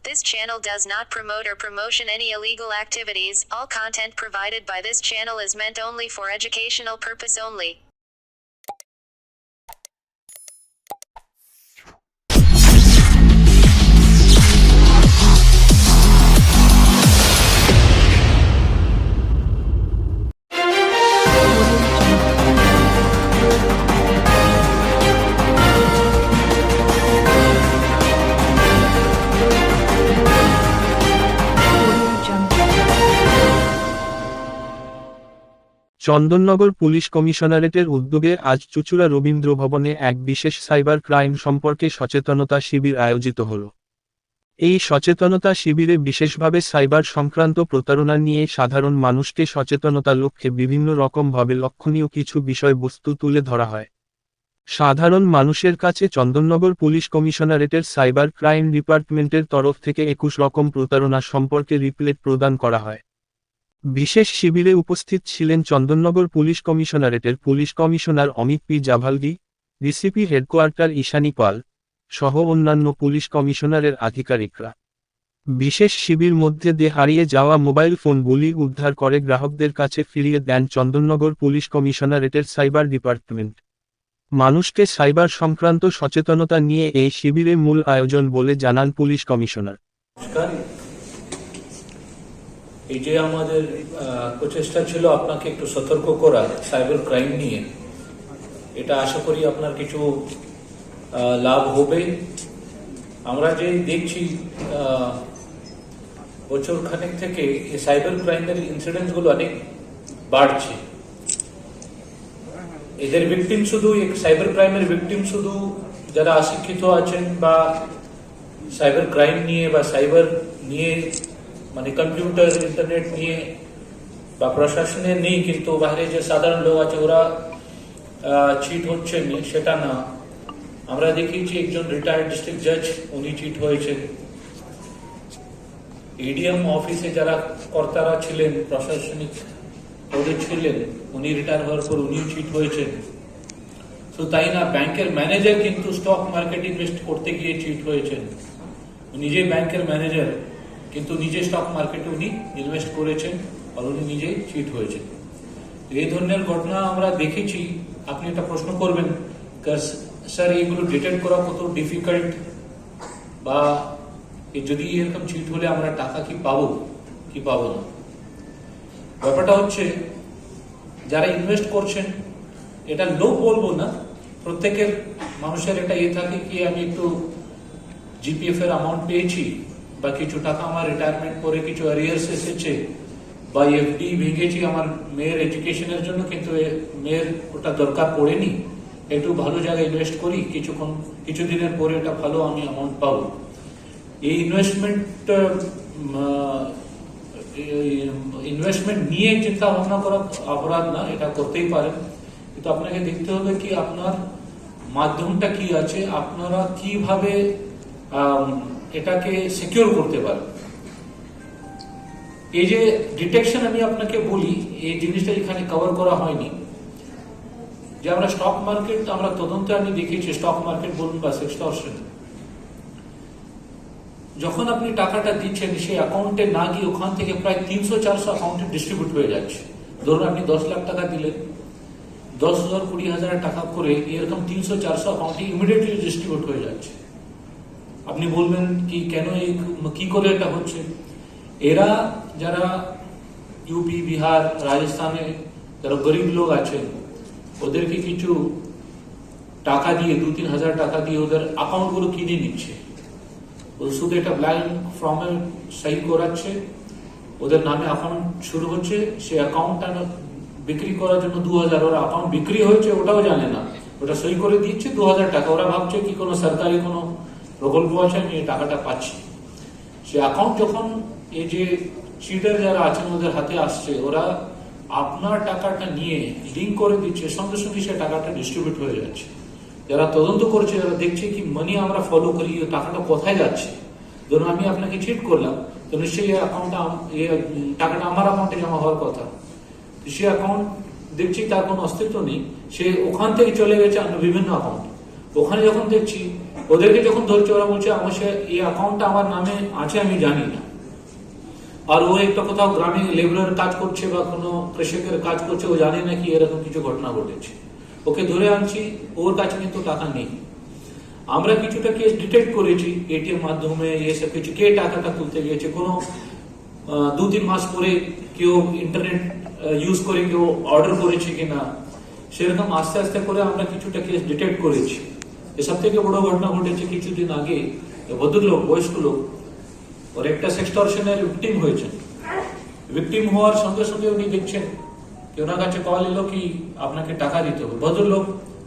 This channel does not promote or promotion any illegal activities. All content provided by this channel is meant only for educational purpose only. Chandannagar police কমিশনারেটের উদ্যোগে আজ চুঁচুড়া রবীন্দ্র ভবনে এক বিশেষ cyber crime সম্পর্কে সচেতনতা শিবির আয়োজিত হল। এই সচেতনতা শিবিরে বিশেষভাবে সাইবার সংক্রান্ত প্রতারণা নিয়ে সাধারণ মানুষকে সচেতনতা লক্ষ্যে বিভিন্ন রকমভাবে লক্ষণীয় কিছু বিষয়বস্তু তুলে ধরা হয়। সাধারণ মানুষের কাছে চন্দননগর পুলিশ কমিশনারেটের সাইবার ক্রাইম ডিপার্টমেন্টের তরফ থেকে 21 রকম প্রতারণা সম্পর্কে লিফলেট প্রদান করা হয়। বিশেষ শিবিরে উপস্থিত ছিলেন চন্দননগর পুলিশ কমিশনারেটের police commissioner Amit P Javalgi, DCP headquarter Ishani Pal সহ অন্যান্য পুলিশ কমিশনারের আধিকারিকরা। বিশেষ শিবির মধ্যে দিয়ে হারিয়ে যাওয়া মোবাইল ফোনগুলি উদ্ধার করে গ্রাহকদের কাছে ফিরিয়ে দেন চন্দননগর পুলিশ কমিশনারেটের সাইবার ডিপার্টমেন্ট। মানুষকে সাইবার সংক্রান্ত সচেতনতা নিয়ে এই শিবিরে মূল আয়োজন বলে জানান পুলিশ কমিশনার। এই যে আমাদের প্রচেষ্টা ছিল আপনাকে একটু সতর্ক করা সাইবার ক্রাইম নিয়ে, এটা আশা করি আপনার কিছু লাভ হবে। আমরা যে দেখছি বছর খানেক থেকে এই সাইবার ক্রাইমের ইনসিডেন্ট গুলো অনেক বাড়ছে। এদের ভিকটিম শুধু সাইবার ক্রাইমের ভিকটিম শুধু যারা অশিক্ষিত আছেন বা সাইবার ক্রাইম নিয়ে বা সাইবার নিয়ে মানে কম্পিউটার ইন্টারনেট নিয়ে বা প্রশাসনের নেই, কিন্তু বাইরে যে সাধারণ লোক আছে ওরা চিট হচ্ছে সেটা না। আমরা দেখেছি একজন রিটায়ার্ড ডিস্ট্রিক্ট জাজ উনি চিট হয়েছেন। এডিএম অফিসে যারা কর্তারা ছিলেন প্রশাসনিক পদে ছিলেন উনি রিটায়ার হওয়ার পর উনিও চিট হয়েছেন। তো তাই না, ব্যাংকের ম্যানেজার কিন্তু স্টক মার্কেট ইনভেস্ট করতে গিয়ে চিট হয়েছেন। নিজে ব্যাংকের ম্যানেজার কিন্তু নিজে স্টক মার্কেটে উনি ইনভেস্ট করেছেন আর উনি নিজেই চিট হয়েছেন। এই ধরনের ঘটনা আমরা দেখেছি। আপনি একটা প্রশ্ন করবেন, স্যার এইগুলো ডিটেক্ট করা কত ডিফিকাল্ট, বা যদি এরকম চিট হলে আমরা টাকা কি পাবো কি পাবো না। ব্যাপারটা হচ্ছে যারা ইনভেস্ট করছেন, এটা লোক বলবো না, প্রত্যেকের মানুষের এটা থাকে কি আমি একটু জিপিএফ এর অ্যামাউন্ট পেয়েছি বা কিছু টাকা আমার রিটায়ারমেন্ট করে কিছু অ্যারিয়ার্স এসেছে বা এফডি ভেঙেছি আমার মেয়ের এডুকেশনের জন্য, কিন্তু মেয়ের ওটা দরকার পড়েনি, একটু ভালো জায়গায় ইনভেস্ট করি, কিছুদিনের পরে এটা ভালো আমি অ্যামাউন্ট পাবো। এই ইনভেস্টমেন্ট নিয়ে চিন্তা ভাবনা করা অপরাধ না, এটা করতেই পারেন, কিন্তু আপনাকে দেখতে হবে কি আপনার মাধ্যমটা কি আছে, আপনারা কিভাবে এটাকে সিকিউর করতে পারেন। এই যে ডিটেকশন আমি আপনাকে বলি, এই জিনিসটা এখানে কভার করা হয়নি। যে আমরা স্টক মার্কেট, আমরা তদন্তে আমি দেখেছি স্টক মার্কেট বলুন বা এক্সটর্শন, যখন আপনি টাকাটা দিচ্ছেন সেই অ্যাকাউন্টে না গিয়ে ওখান থেকে প্রায় 300-400 অ্যাকাউন্টে ডিস্ট্রিবিউট হয়ে যাচ্ছে। ধরুন আপনি 10 লাখ টাকা দিলেন, 10,000-20,000 টাকা করে এরকম 300-400 অ্যাকাউন্টে ইমিডিয়েটলি ডিস্ট্রিবিউট হয়ে যাচ্ছে। আপনি বলবেন কি কেন, কি করে এটা হচ্ছে? এরা যারা ইউপি, বিহার, রাজস্থানে যারা গরিব লোক আছেন ওদেরকে কিছু টাকা দিয়ে 2-3 হাজার টাকা দিয়ে ওদের অ্যাকাউন্ট গুলো কিনে নিচ্ছে। শুধু এটা ব্ল্যাঙ্ক ফর্মে সই করাচ্ছে, ওদের নামে অ্যাকাউন্ট শুরু হচ্ছে, সে অ্যাকাউন্টটা বিক্রি করার জন্য 2,000, ওরা অ্যাকাউন্ট বিক্রি হয়েছে ওটাও জানে না, ওটা সই করে দিচ্ছে 2,000 টাকা। ওরা ভাবছে কি কোনো সরকারি কোনো প্রকল্প আছে, আমি এই টাকাটা পাচ্ছি। সে অ্যাকাউন্ট যখন এই যে চিটার যারা আছেন ওদের হাতে আসছে, ওরা আপনার টাকাটা নিয়ে লিঙ্ক করে দিচ্ছে, সঙ্গে সঙ্গে সে টাকাটা ডিস্ট্রিবিউট হয়ে যাচ্ছে। যারা তদন্ত করছে যারা দেখছে কি মানি আমরা ফলো করি, টাকাটা কোথায় যাচ্ছে। ধরুন আমি আপনাকে চিট করলাম, তো নিশ্চয়ই টাকাটা আমার অ্যাকাউন্টে জমা হওয়ার কথা, সে অ্যাকাউন্ট দেখছি তার কোনো অস্তিত্ব নেই, সে ওখান থেকে চলে গেছে বিভিন্ন অ্যাকাউন্ট। ওখানে যখন দেখছি ওদেরকে যখন ধরছে ওরা বলছে আমার এই অ্যাকাউন্টটা আমার নামে আছে আমি জানি না, আর ও একটা কোথাও গ্রামে লেবারের কাজ করছে বা কোনো কৃষকের কাজ করছে, ও জানে না কি এরকম কিছু ঘটনা ঘটেছে। ওকে ধরে আনছি, ওর কাছে কিন্তু টাকা নেই। আমরা কিছুটা কেস ডিটেক্ট করেছি এটিএম মাধ্যমে, এসব কিছু কে টাকাটা তুলতে গিয়েছে, কোনো 2-3 মাস পরে কেউ ইন্টারনেট ইউজ করে কেউ অর্ডার করেছে কিনা, সেরকম আস্তে আস্তে করে আমরা কিছুটা কেস ডিটেক্ট করেছি। এসব থেকে বড় ঘটনা ঘটেছে কিছুদিন আগে, ভদ্রলোক বয়স্ক লোক ওর একটা সেক্সটরশনের ভিকটিম হয়েছে। ভিকটিম হওয়ার সঙ্গে সঙ্গে উনি দেখছেন কি ওনার কাছে কল এলো কি আপনাকে টাকা দিতে হবে। ভদ্রলোক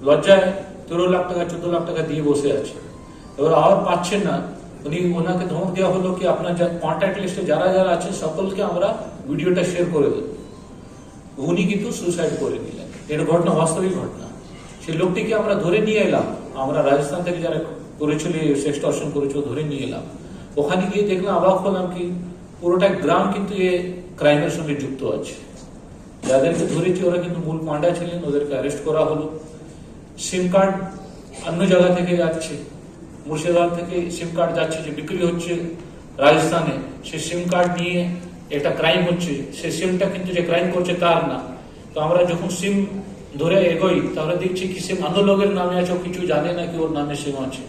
লজ্জায় 13 লাখ টাকা 14 লাখ টাকা দিয়ে বসে আছে, এবার আর পাচ্ছেন না। উনি ওনাকে ধমক দেওয়া হলো কি আপনার কন্ট্যাক্ট লিস্টে যারা যারা আছে সকলকে আমরা ভিডিওটা শেয়ার করে দেব। উনি কিন্তু সুসাইড করে নিলেন। এটা ঘটনা, বাস্তবিক ঘটনা। সেই লোকটিকে আমরা ধরে নিয়ে এলাম, আমরা রাজস্থান থেকে যারা করেছিল সেক্সটর্শন করেছিল ধরে নিয়ে এলাম। ওখানে গিয়ে দেখলাম, অবাক হলাম কি পুরোটা গ্রাম কিন্তু এ ক্রাইমের সঙ্গে যুক্ত আছে। যাদেরকে ধরেছি ওরা কিন্তু মূল পান্ডা ছিলেন, ওদেরকে অ্যারেস্ট করা হলো। সিম কার্ড অন্য জায়গা থেকে যাচ্ছে, মুর্শিদাবাদ থেকে সিম কার্ড যাচ্ছে যে বিক্রি হচ্ছে রাজস্থানে, সে সিম কার্ড নিয়ে একটা ক্রাইম হচ্ছে। সে সিমটা কিন্তু যে ক্রাইম করছে তার না। তো আমরা যখন সিম ধরে এগোই তাহলে দেখছি কি সিম অন্য লোকের নামে আছে, কিছু জানে না কি ওর নামে সিম আছে।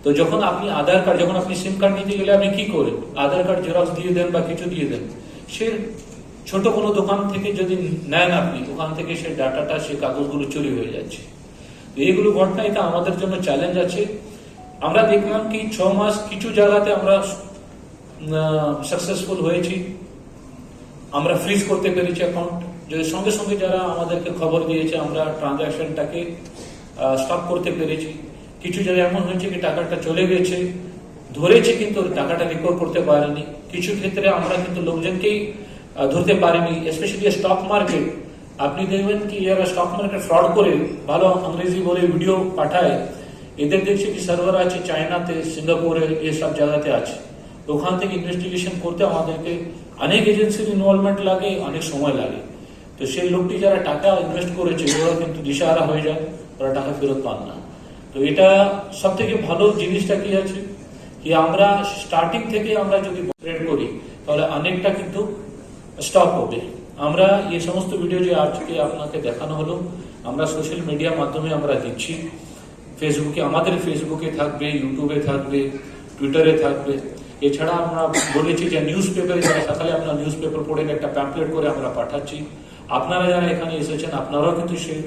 তো যখন আপনি আধার কার্ড, যখন আপনি সিম কার্ড নিতে গেলে আপনি কি করেন, আধার কার্ড জেরক্স দিয়ে দেন বা কিছু দিয়ে দেন। সে ছোট কোনো দোকান থেকে যদি নেন আপনি, ওখান থেকে সে ডাটাটা, সে কাগজগুলো চুরি হয়ে যাচ্ছে। এইগুলো ঘটনা, এটা আমাদের জন্য চ্যালেঞ্জ আছে। আমরা দেখলাম কি 6 মাস কিছু জায়গাতে আমরা সাকসেসফুল হয়েছি, আমরা ফ্রিজ করতে পেরেছি অ্যাকাউন্ট। যদি সঙ্গে সঙ্গে যারা আমাদেরকে খবর দিয়েছে আমরা ট্রানজাকশনটাকে স্টপ করতে পেরেছি। কিছু জায়গায় এমন হয়েছে কি টাকাটা চলে গেছে, ধরেছে কিন্তু টাকাটা রিকভার করতে পারেনি। কিছু ক্ষেত্রে আমরা কিন্তু লোকজনকেই ধরতে পারিনি, স্পেশালি স্টক মার্কেট। আপনি দেখবেন কি যারা স্টক মার্কেট ফ্রড করে, ভালো ইংরেজি বলে ভিডিও পাঠায়, এদের দেখছে কি সার্ভার আছে চায়নাতে, সিঙ্গাপুরে, এসব জায়গাতে আছে। ওখান থেকে ইনভেস্টিগেশন করতে আমাদেরকে অনেক এজেন্সির ইনভলভমেন্ট লাগে, অনেক সময় লাগে। তো সেই লোকটি যারা টাকা ইনভেস্ট করেছে ওরা কিন্তু দিশাহারা হয়ে যায়, ওরা টাকা ফেরত পান না। তো এটা সব থেকে ভালো জিনিসটা কি আছে কি আমরা স্টার্টিং থেকে আমরা যদি স্প্রেড করি তাহলে অনেকটা কিন্তু স্টপ হবে। আমরা এই সমস্ত ভিডিও যে আজকে আপনাকে দেখানো হলো, আমরা সোশ্যাল মিডিয়ার মাধ্যমে আমরা দিচ্ছি। ফেসবুকে, আমাদের ফেসবুকে থাকবে, ইউটিউবে থাকবে, টুইটারে থাকবে। এছাড়া আমরা বলেছি যে নিউজ পেপারে যারা সকালে আপনারা নিউজ পেপার পড়েন, একটা প্যাম্পলেট করে আমরা পাঠাচ্ছি। আপনারা যারা এখানে এসেছেন আপনারাও কিন্তু সেই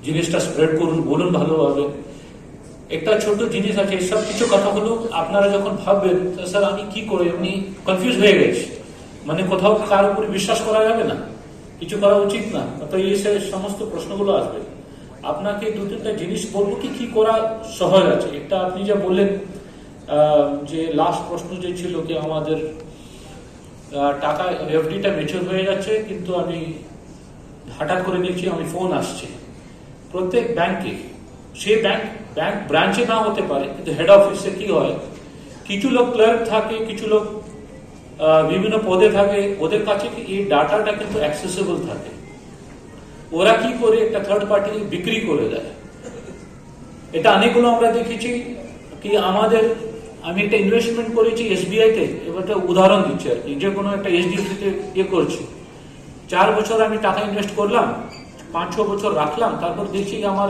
জিনিসটা স্প্রেড করুন, বলুন ভালোভাবে। একটা ছোট জিনিস আছে, সব কিছু কথা হলো আপনারা যখন ভাববেন স্যার আমি কি করে, এমনি কনফিউজ হয়ে গেছি, মানে কোথাও কার উপরে বিশ্বাস করা যাবে না, কিছু করা উচিত না, তো এই সমস্ত প্রশ্নগুলো আসবে। আপনাকে 2-3টা জিনিস বলবো কি করা সহজ আছে। একটা আপনি যা বললেন যে লাস্ট প্রশ্ন যে ছিল কি আমাদের টাকা এফডিটা ম্যাচিউর হয়ে যাচ্ছে, কিন্তু আমি হঠাৎ করে দেখছি আমি ফোন আসছে প্রত্যেক ব্যাংকে। সে ব্যাংক ব্রাঞ্চে না হতে পারে, কিন্তু হেড অফিসে কি হয়, কিছু লোক ক্লার্ক থাকে, কিছু লোক বিভিন্ন পদে থাকে, ওদের কাছে এই ডাটাটা কিন্তু অ্যাক্সেসেবল থাকে। ওরা কি করে একটা থার্ড পার্টি বিক্রি করে দেয়। এটা অনেকগুলো আমরা দেখেছি কি আমাদের, আমি একটা ইনভেস্টমেন্ট করেছি এসবিআইতে, এবার একটা উদাহরণ দিচ্ছি আর কি, যে কোনো একটা এইচডিএফসিতে করছি, 4 বছর আমি টাকা ইনভেস্ট করলাম, 5-6 বছর রাখলাম, তারপর দেখছি আমার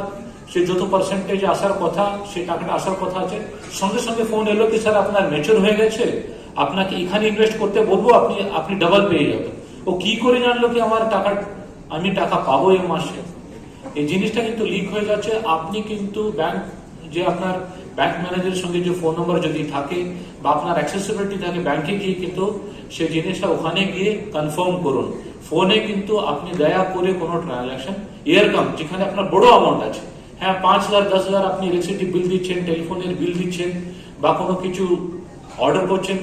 সে যত পার্সেন্টেজ আসার কথা, সে টাকাটা আসার কথা আছে, সঙ্গে সঙ্গে ফোন এলো কি স্যার আপনার ম্যাচিউর হয়ে গেছে, আপনাকে এখানে ইনভেস্ট করতে বলবো, আপনি ডাবল পেয়ে যাবেন। ও কি করে জানলো কি আমার আমি টাকা পাবো এই মাসে? এই জিনিসটা কিন্তু লিক হয়ে যাচ্ছে। আপনি কিন্তু ব্যাংক, যে আপনার ব্যাংক ম্যানেজারের সঙ্গে যে ফোন নম্বর যদি থাকে বা আপনার অ্যাক্সেসিবিলিটি থাকে, ব্যাংকে গিয়ে কিন্তু সেই জিনিসটা ওখানে গিয়ে কনফার্ম করুন। ফোনে কিন্তু আপনি দয়া করে কোনো ট্রানজাকশন এরকম যেখানে আপনার বড় অ্যামাউন্ট আছে, হ্যাঁ 5,000 10,000 আপনি ইলেকট্রিসিটি বিল দিচ্ছেন, টেলিফোনের বিল দিচ্ছেন, বা কোনো কিছু অর্ডার করছেন,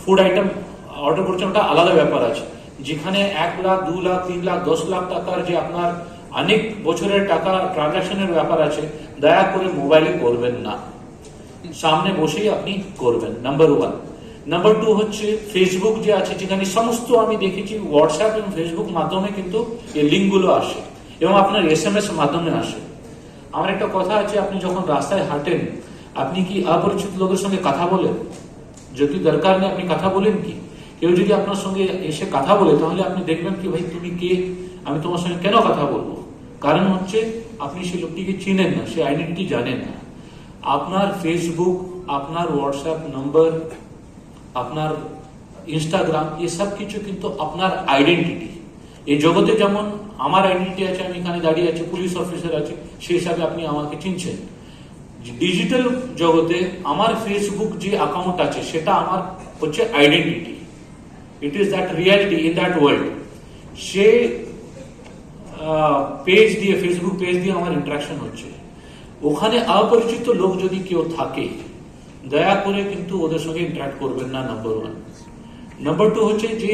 ফুড আইটেম অর্ডার করছেন, ওটা আলাদা ব্যাপার আছে। যেখানে 1 লাখ 2 লাখ 3 লাখ 10 লাখ টাকার যে আপনার অনেক বছরের টাকা ট্রানজাকশনের ব্যাপার আছে, দয়া করে মোবাইলে করবেন না, সামনে বসেই আপনি করবেন, নাম্বার 1। নাম্বার 2 হচ্ছে ফেসবুক যে আছে, যেখানে সমস্ত আমি দেখেছি হোয়াটসঅ্যাপ এবং ফেসবুক মাধ্যমে কিন্তু এই লিঙ্কগুলো আসে এবং আপনার SMS মাধ্যমে আসে। আমার একটা কথা আছে, আপনি যখন রাস্তায় হাঁটেন আপনি কি অপরিচিত লোকের সঙ্গে কথা বলেন? যদি দরকার নেই আপনি কথা বলেন কি? কেউ যদি আপনার সঙ্গে এসে কথা বলে তাহলে আপনি দেখবেন কি ভাই তুমি কে, আমি তোমার সঙ্গে কেন কথা বলবো? কারণ হচ্ছে আপনি সেই লোকটিকে চিনেন না, সে আইডেন্টিটি জানেন না। আপনার ফেসবুক, আপনার হোয়াটসঅ্যাপ নম্বর, আপনার ইনস্টাগ্রাম, এসব কিছু কিন্তু আপনার আইডেন্টিটি। এই জগতে যেমন আমার আইডেন্টিটি আছে, আমি এখানে দাঁড়িয়ে আছি, পুলিশ অফিসার আছে, সেই হিসাবে আপনি আমাকে চিনছেন। ডিজিটাল জগতে আমার ফেসবুক যে অ্যাকাউন্ট আছে সেটা আমার হচ্ছে identity. It is that reality in that world. Say page দিয়ে, ফেসবুক পেজ দিয়ে আমার ইন্টারাকশন হচ্ছে। ওখানে অপরিচিত লোক যদি কেউ থাকে দয়া করে কিন্তু ওদের সঙ্গে ইন্টারাক্ট করবেন না, নাম্বার ওয়ান। নাম্বার টু হচ্ছে যে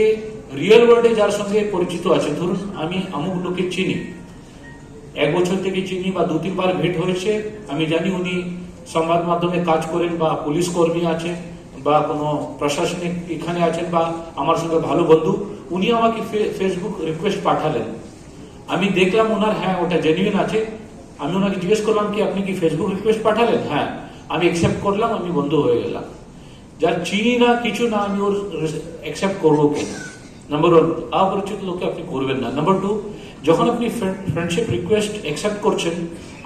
রিয়েল ওয়ার্ল্ডে যার সঙ্গে পরিচিত আছে, ধরুন আমি অমুক লোকে চিনি, 1 বছর থেকে চিনি বা 2-3 বার ভেট হয়েছে, আমি জানি উনি সংবাদ মাধ্যমে কাজ করেন বা পুলিশ কর্মী আছে বা কোনো প্রশাসনিক এখানে আছেন বা আমার সঙ্গে ভালো বন্ধু, উনি আমাকে ফেসবুক রিকোয়েস্ট পাঠালেন, আমি দেখলাম ওনার হ্যাঁ ওটা জেনুইন আছে, আমি ওনাকে জিজ্ঞেস করলাম কি আপনি কি ফেসবুক রিকোয়েস্ট পাঠালেন? হ্যাঁ, আমি অ্যাকসেপ্ট করলাম, আমি বন্ধু হয়ে গেলাম। যার চিনি না কিছু না আমি ওর অ্যাকসেপ্ট করবো কেন? নাম্বার ওয়ান, অপরিচিত লোককে আপনি করবেন না। নাম্বার টু, যখন আপনি ফ্রেন্ডশিপ রিকোয়েস্ট অ্যাকসেপ্ট করছেন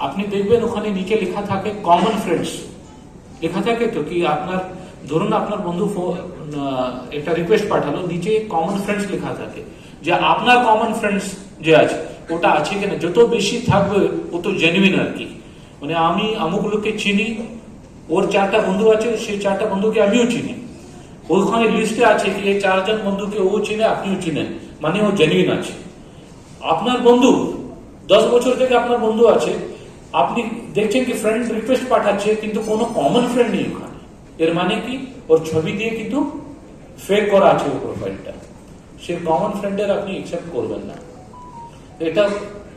আপনি দেখবেন ওখানে নিচে লেখা থাকে কমন ফ্রেন্ডস লেখা থাকে। তো কি আপনার ধরুন আপনার বন্ধু একটা রিকোয়েস্ট পাঠালো, নিচে কমন ফ্রেন্ডস লেখা থাকে, যে আপনার কমন ফ্রেন্ডস যে আছে ওটা আছে কিনা, যত বেশি থাকবে ও তো জেনুইন আর কি। মানে আমি অমুক লোককে চিনি, ওর 4টা বন্ধু আছে, সেই 4টা বন্ধুকে আমিও চিনি, ওখানে লিস্টে আছে কি এই 4 জন বন্ধুকে ও চিনে আপনিও চিনেন, মানে ও জেনুইন আছে। আপনার বন্ধু 10 বছর থেকে আপনার বন্ধু আছে, আপনি দেখছেন কি ফ্রেন্ড রিকোয়েস্ট পাঠাচ্ছে কিন্তু কোনো কমন ফ্রেন্ড নেই ওখানে, এর মানে কি ওর ছবি দিয়ে কিন্তু ফেক করা আছে ওর প্রোফাইলটা, সে কমন ফ্রেন্ডের আপনি অ্যাকসেপ্ট করবেন না। এটা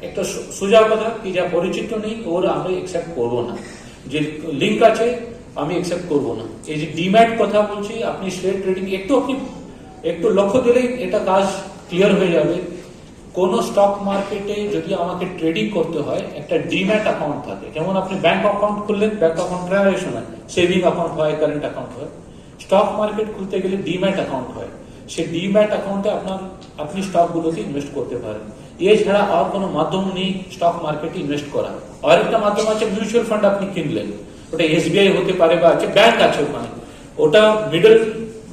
একটা সোজা কথা কি যা পরিচিত নেই ওর আমি অ্যাকসেপ্ট করবো না, যে লিঙ্ক আছে আমি অ্যাকসেপ্ট করবো না। এই যে ডিম্যাট কথা বলছি, আপনি শেয়ার ট্রেডিং একটু লক্ষ্য দিলেই এটা কাজ ক্লিয়ার হয়ে যাবে। কোন স্টক মার্কেটে যদি আমাকে ট্রেডিং করতে হয় একটা ডিম্যাট অ্যাকাউন্ট থাকে, যেমন আপনি ব্যাংক অ্যাকাউন্ট খুললেন, ব্যাংক অ্যাকাউন্ট ট্রানজাকশন হয়, সেভিং অ্যাকাউন্ট হয়, কারেন্ট অ্যাকাউন্ট হয়। স্টক মার্কেট খুলতে গেলে ডিম্যাট অ্যাকাউন্ট হয়, সেই ডিম্যাট অ্যাকাউন্টে আপনি স্টক গুলোকে ইনভেস্ট করতে পারেন। এছাড়া আর কোনো মাধ্যম নেই স্টক মার্কেটে ইনভেস্ট করা। আর একটা মাধ্যম আছে মিউচুয়াল ফান্ড আপনি কিনলেন, ওটা SBI হতে পারে বা আছে ব্যাংক আছে ওখানে, ওটা মিডল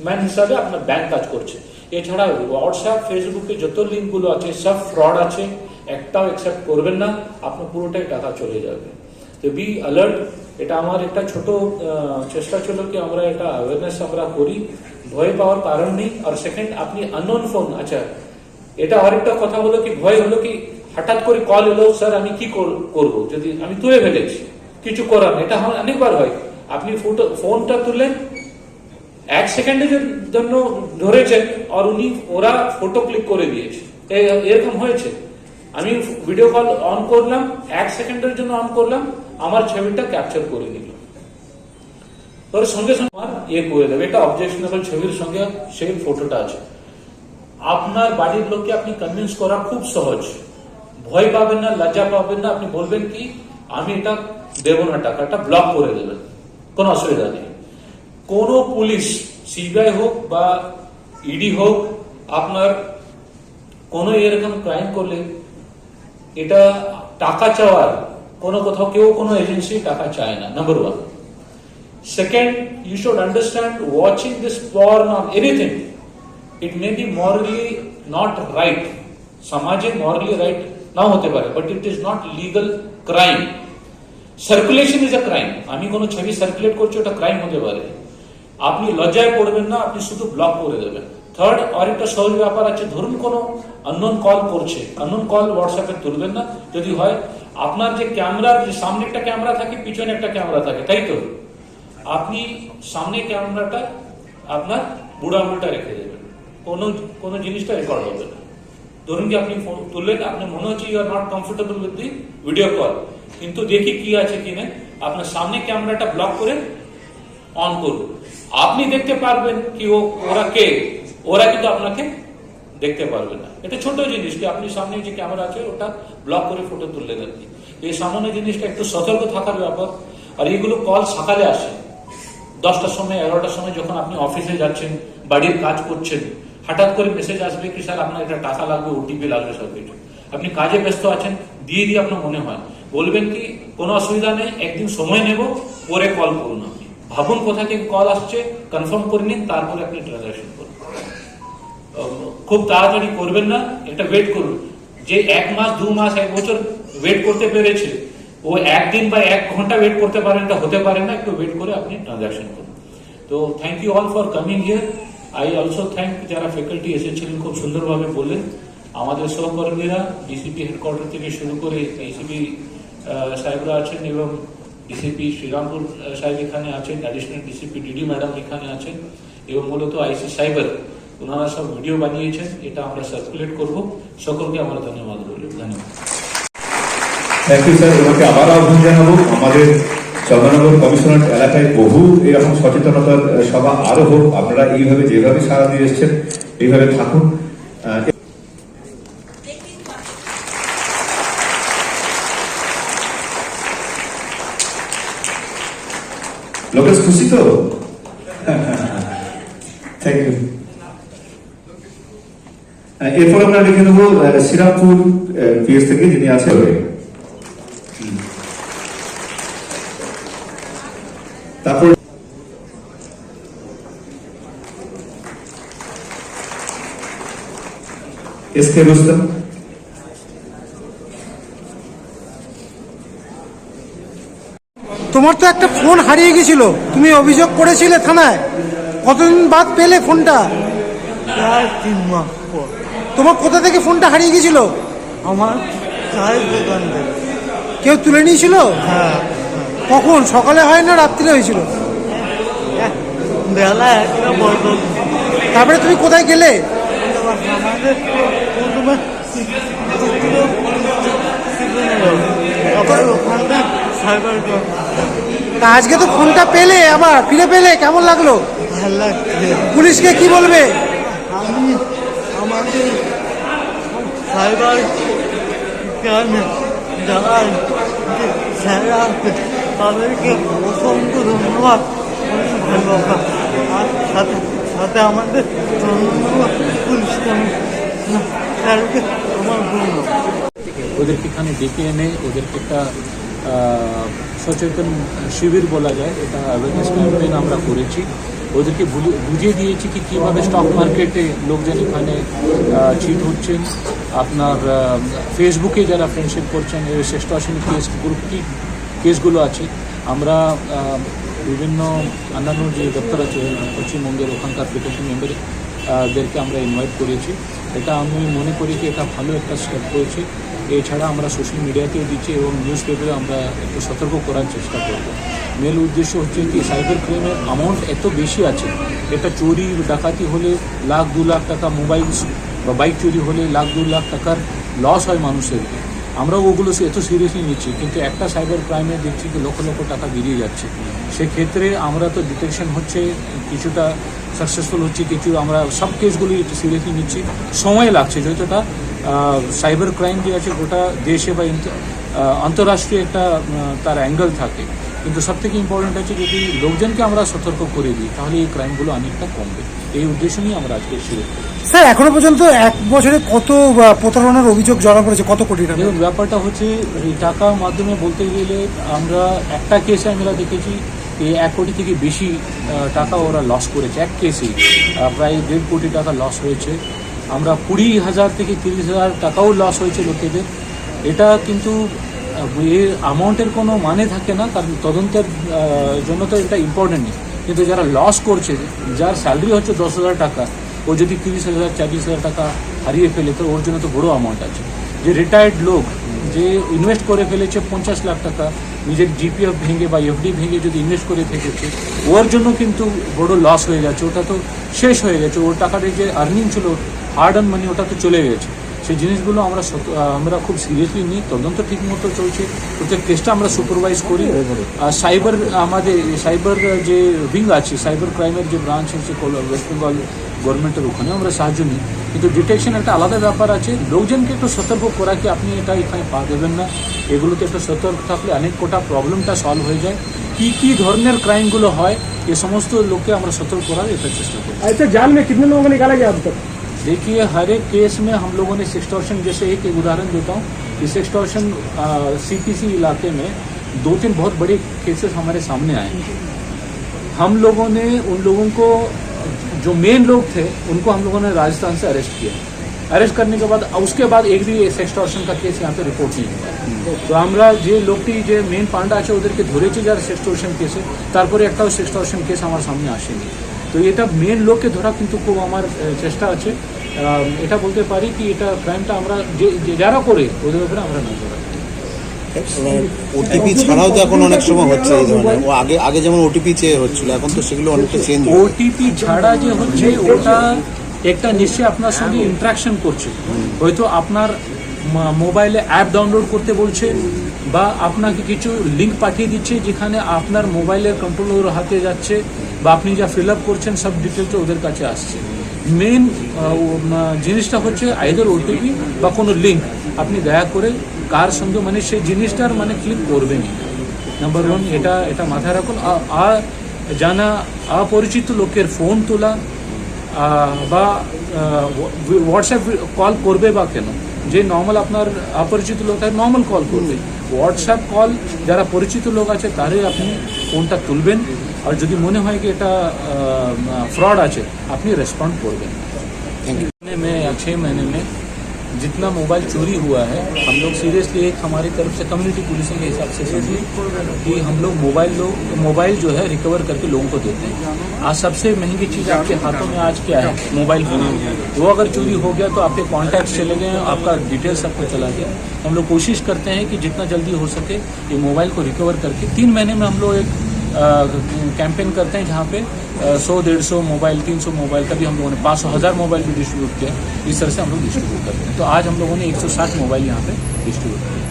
ম্যান হিসাবে আপনার ব্যাংক কাজ করছে। এছাড়া হোয়াটসঅ্যাপ, ফেসবুকে যত লিঙ্ক গুলো আছে সব ফ্রড আছে, একটাও অ্যাকসেপ্ট করবেন না, আপনার পুরোটাই টাকা চলে যাবে। তো বি অ্যালার্ট। এটা আমার একটা ছোট চেষ্টা ছিল কি আমরা এটা অ্যাওয়ারনেস আমরা করি, ভয় পাওয়ার কারণ নেই। আর সেকেন্ড, আপনি আননোন ফোন, আচ্ছা এটা আরেকটা কথা হলো কি ভয় হলো কি হঠাৎ করে কল এলো, স্যার আমি কি করবো যদি আমি তুলে ফেলেছি, কিছু করার নেই, এটা অনেকবার হয়। আপনি ফোনটা তুললেন, 1 সেকেন্ডের জন্য ধরেছেন আর ওরা ফটো ক্লিক করে দিয়েছে, এরকম হয়েছে। আমি ভিডিও কল অন করলাম, 1 সেকেন্ডের জন্য অন করলাম, আমার ছবিটা ক্যাপচার করে নিল, তোর সঙ্গে সঙ্গে আমার করে দেবে। এটা অবজেকশনেবল ছবির সঙ্গে সেই ফটোটা আছে। আপনার বাড়ির লোককে আপনি কনভিন্স করা খুব সহজ, ভয় পাবেন না, লজ্জা পাবেন না, আপনি বলবেন কি আমি এটা দেবো না, টাকাটা ব্লক করে দেবেন, কোনো অসুবিধা নেই। কোন পুলিশ, CBI হোক বা ED হোক, আপনার কোন এরকম ক্রাইম করলে এটা টাকা চাওয়ার কোথাও কেউ কোনো এজেন্সি টাকা চায় না, number one. Second, you should understand watching this porn on anything, it may be morally not right, সমাজে মরালি রাইট নাও হতে পারে, but it is not legal crime. Circulation is a crime, আমি কোনো ছবি সার্কুলেট করছি ওটা ক্রাইম হতে পারে। আপনি লজ্জায় পড়বেন না, আপনি শুধু ব্লক করে দেবেন। থার্ড, আর একটা সহজ ব্যাপার আছে, ধরুন কোনো আননোন কল করছে, আননোন কল হোয়াটসঅ্যাপে তুলবেন না। যদি হয় আপনার যে ক্যামেরার সামনে একটা ক্যামেরা থাকে, পিছনে একটা ক্যামেরা থাকে, তাই তো, আপনি সামনে ক্যামেরাটা আপনার বুড়া আঙুলটা রেখে দেবেন, কোনো জিনিসটা রেকর্ড হবে না। ধরুন কি আপনি ফোন তুললেন, আপনার মনে হচ্ছে you are not comfortable with the video call, কিন্তু দেখি কি আছে কিনা, আপনার সামনে ক্যামেরাটা ব্লক করে অন করুন, আপনি দেখতে পারবেন কি ওরা কে, ওরা কিন্তু আপনাকে দেখতে পারবে না। এটা ছোট জিনিস কি আপনি সামনে যে ক্যামেরা আছে ওটা ব্লক করে ফটো তুললেন আর কি। এই সামান্য জিনিসটা একটু সতর্ক থাকার ব্যাপার। আর এইগুলো কল সকালে আসে 10টার সময় 11টার সময়, যখন আপনি অফিসে যাচ্ছেন, বাড়ির কাজ করছেন, হঠাৎ করে মেসেজ আসবে কি স্যার আপনার একটা টাকা লাগবে, ওটিপি লাগবে, সব কিছু। আপনি কাজে ব্যস্ত আছেন, দিয়ে আপনার মনে হয়, বলবেন কি কোনো অসুবিধা নেই, একদিন সময় নেব, পরে কল করুন। আপনি ভাবুন কোথা থেকে কল আসছে, কনফার্ম করে নিন, তারপরে আপনি ট্রানজাকশন করুন। খুব তাড়াতাড়ি করবেন না, এটা ওয়েট করুন। যে 1 মাস 2 মাস 1 বছর ওয়েট করতে পেরেছে, ও একদিন বা 1 ঘন্টা ওয়েট করতে পারেন, এটা হতে পারে না। একটু ওয়েট করে আপনি ট্রানজাকশন করুন। তো thank you all for coming here. I also thank যারা ফ্যাকাল্টি এসেছিলেন, খুব সুন্দরভাবে বললেন। আমাদের সহকর্মীরা ডিসিপি হেডকোয়ার্টার থেকে শুরু করে ডিসিপি সাহেবরা আছেন, এবং ডিসিপি শ্রীরামপুর সাহেব এখানে আছেন, অ্যাডিশনাল ডিসিপি ডিডি ম্যাডাম এখানে আছেন, এবং মূলত আইসি সাইবার, ওনারা সব ভিডিও বানিয়েছেন। এটা আমরা সার্কুলেট করব। সকলকে আমার ধন্যবাদ রইল। ধন্যবাদ। Thank you sir. এবারকে আবার আহ্বান জানাবো, আমাদের চন্দ্রনগর কমিশনারেট এলাকায় বহু এরকম সচেতনতার সভা আরো হোক। আপনারা এইভাবে যেভাবে সাড়া দিয়ে এসছেন, এইভাবে থাকুন। লোকেশ খুশি তো? Thank you. এরপর আমরা লিখে নেবো শ্রীরামপুর পিএস থেকে যিনি আছেন। তারপর এসকে রুস্তম। তোমার তো একটা ফোন হারিয়ে গেছিল, তুমি অভিযোগ করেছিলে থানায়, কতদিন বাদ পেলে ফোনটা? 3 মাস পর। তোমার কোথা থেকে ফোনটা হারিয়ে গেছিল? আমার চায়ের দোকান থেকে। কেউ তুলে নিয়েছিল? হ্যাঁ, কখন, সকালে হয় না রাত্রিরে হয়েছিল? বেলা 1টা বলতো। তারপরে তুমি কোথায় গেলে? আমাদের প্রথমে আবার ওখানটা সাইবার তা আজকে তো ফোনটা পেলে, আবার ফিরে পেলে, কেমন লাগলো? ভালো লাগছে। পুলিশকে কি বলবে? আমি আমাদের সাইবার ক্রাইমে যারা স্যাররা আছে তাদেরকে অসংখ্য ধন্যবাদ। ভালো আর সাথে সাথে আমাদের পুলিশ স্যারকে আমার ধন্যবাদ। ওদেরকে এখানে ডেকে এনে ওদেরকে একটা সচেতন শিবির বলা যায়, এটা অ্যাওয়ারনেস ক্যাম্পেইন আমরা করেছি। ওদেরকে বুঝিয়ে দিয়েছি কি কীভাবে স্টক মার্কেটে লোকজন এখানে চিট হচ্ছেন। আপনার ফেসবুকে যারা ফ্রেন্ডশিপ করছেন, সেক্সটর্শন কেস গ্রুপ কি কেসগুলো আছে, আমরা বিভিন্ন অন্যান্য যে দপ্তর আছে পশ্চিমবঙ্গের, ওখানকার প্রিকশন মেম্বারদেরকে আমরা ইনভাইট করেছি। এটা আমি মনে করি কি এটা ভালো একটা স্টেপ করেছে। এছাড়া আমরা সোশ্যাল মিডিয়াতেও দিচ্ছি এবং নিউজ পেপারে আমরা একটু সতর্ক করার চেষ্টা করব। মেন উদ্দেশ্য হচ্ছে কি সাইবার ক্রাইমের অ্যামাউন্ট এত বেশি আছে, এটা চুরি ডাকাতি হলে 1,00,000-2 লাখ টাকা, মোবাইল বা বাইক চুরি হলে 1,00,000-2 লাখ টাকার লস হয় মানুষের। আমরাও ওগুলো এত সিরিয়াসলি নিচ্ছি, কিন্তু একটা সাইবার ক্রাইমে দেখছি কি লক্ষ লক্ষ টাকা বেরিয়ে যাচ্ছে। সেক্ষেত্রে আমরা তো ডিটেকশন হচ্ছে, কিছুটা সাকসেসফুল হচ্ছে, কিছু আমরা সব কেসগুলি একটু সিরিয়াসলি নিচ্ছি। সময় লাগছে, যতটা সাইবার ক্রাইম যে আছে গোটা দেশে বা আন্তঃরাষ্ট্রীয় একটা তার অ্যাঙ্গেল থাকে, কিন্তু সবথেকে ইম্পর্টেন্ট আছে যদি লোকজনকে আমরা সতর্ক করে দিই তাহলে এই ক্রাইমগুলো অনেকটা কমবে। এই উদ্দেশ্য নিয়ে আমরা আজকে শুরু করি। স্যার, এখনো পর্যন্ত 1 বছরে কত প্রতারণার অভিযোগ জমা পড়েছে, কত কোটি টাকা? দেখুন, ব্যাপারটা হচ্ছে এই টাকার মাধ্যমে বলতে গেলে আমরা একটা কেসে আমরা দেখেছি 1 কোটি থেকে বেশি টাকা ওরা লস করেছে। এক কেসেই প্রায় 1.5 কোটি টাকা লস হয়েছে। আমরা 20,000 থেকে 30,000 টাকাও লস হয়েছে লোকেদের। এটা কিন্তু এর অ্যামাউন্টের কোনো মানে থাকে না, কারণ তদন্তের জন্য তো এটা ইম্পর্টেন্ট নেই। কিন্তু যারা লস করছে, যার স্যালারি হচ্ছে 10,000 টাকা, ও যদি 30,000 40,000 টাকা হারিয়ে ফেলে তো ওর জন্য তো বড়ো অ্যামাউন্ট আছে। যে রিটায়ার্ড লোক যে ইনভেস্ট করে ফেলেছে 50 লাখ টাকা, নিজের জিপিএফ ভেঙে বা এফডি ভেঙে যদি ইনভেস্ট করে ফেলেছে, ওর জন্য কিন্তু বড় লস হয়ে যাচ্ছে। ওটা তো শেষ হয়ে গেছে, ওর টাকাটা যে আর্নিং ছিল, হার্ড আর্ন মানি, ওটা তো চলে গেছে। সেই জিনিসগুলো আমরা খুব সিরিয়াসলি নিই। তদন্ত ঠিকমতো চলছে, প্রত্যেক কেসটা আমরা সুপারভাইজ করি। সাইবার আমাদের সাইবার যে উইং আছে, সাইবার ক্রাইমের যে ব্রাঞ্চ আছে ওয়েস্ট বেঙ্গল গভর্নমেন্টের, ওখানে আমরা সাহায্য নিই। কিন্তু ডিটেকশন একটা আলাদা ব্যাপার আছে, লোকজনকে একটু সতর্ক করা কি আপনি এটা এখানে পা দেবেন না, এগুলোতে একটু সতর্ক থাকলে অনেক কোটা প্রবলেমটা সলভ হয়ে যায়। কি ধরনের ক্রাইমগুলো হয় ये समस्त लोग के हमारा सतर्क করার এটা চেষ্টা করি। ऐसे जाल में कितने लोगों को निकाला गया अब तक? देखिए हर एक केस में हम लोगों ने सेक्सटॉर्शन, जैसे एक उदाहरण देता हूँ कि सेक्सटॉर्शन सीपीसी इलाके में 2-3 बहुत बड़े केसेस हमारे सामने आए हैं। हम लोगों ने उन लोगों को, जो मेन लोग थे उनको हम लोगों ने राजस्थान से अरेस्ट किया। अरेस्ट करने के बाद उसके बाद एक भी सेक्सटॉर्शन का केस यहाँ पे रिपोर्ट नहीं हुआ। তো আমরা যে লোকটি যে মেন পান্ডা আছে ওদেরকে ধরেছি যার সেক্সটর্শন কেসে, তারপরে একটাও সেক্সটর্শন কেস আমার সামনে আসেনি। তো এটা মেন লোককে ধরা কিন্তু খুব আমার চেষ্টা আছে। এটা বলতে পারি কি এটা ক্রাইমটা আমরা যারা করে ওদের উপরে আমরা নজর রাখি। ওটিপি ছাড়াও তো এখন অনেক সময় হচ্ছে এই ধরনের, ও আগে আগে যেমন ওটিপি চেয়ে হচ্ছিল, এখন তো সেগুলো অনেকটা চেঞ্জ হয়েছে। ওটিপি ছাড়া যে হচ্ছে ওটা একটা নিশ্চয়ই আপনার সঙ্গে ইন্টারাকশন করছে, হয়তো আপনার মোবাইলে অ্যাপ ডাউনলোড করতে বলছে বা আপনাকে কিছু লিঙ্ক পাঠিয়ে দিচ্ছে যেখানে আপনার মোবাইলের কন্ট্রোল ওর হাতে যাচ্ছে বা আপনি যা ফিল আপ করছেন সব ডিটেলসটা ওদের কাছে আসছে। মেন জিনিসটা হচ্ছে আইদার ওটিপি বা কোনো লিঙ্ক আপনি দয়া করে কার সঙ্গে মানে সেই জিনিসটার মানে ক্লিক করবেনই। নাম্বার 1 এটা মাথায় রাখুন। জানা অপরিচিত লোকের ফোন তোলা বা হোয়াটসঅ্যাপ কল করবে বা কেন, যে নর্মাল আপনার অপরিচিত লোক থাকে নর্মাল কল করবে, হোয়াটসঅ্যাপ কল যারা পরিচিত লোক আছে তারই আপনি ফোনটা তুলবেন। আর যদি মনে হয় কি এটা फ्रॉड আছে আপনি রেসপন্ড করবেন। में या 6 महीने में जितना मोबाइल चोरी हुआ है हम लोग सीरियसली एक हमारी तरफ से कम्युनिटी पुलिसिंग के हिसाब से सोचिए कि हम लोग मोबाइल जो है रिकवर करके लोगों को देते हैं। आज सबसे महंगी चीज़ आपके हाथों में आज क्या है? Mobile phone. वो अगर चोरी हो गया तो आपके कॉन्टैक्ट चले गए, आपका डिटेल्स सबको चला गया। हम लोग कोशिश करते हैं कि जितना जल्दी हो सके ये मोबाइल को रिकवर करके 3 महीने में हम लोग एक कैंपेन करते हैं जहाँ पे 100-150 मोबाइल, 300 मोबाइल, कभी हम लोगों ने 500-1000 मोबाइल भी डिस्ट्रीब्यूट किया। इस तरह से हम लोग डिस्ट्रीब्यूट करते हैं। तो आज हम लोगों ने 160 मोबाइल यहाँ पे डिस्ट्रीब्यूट किया।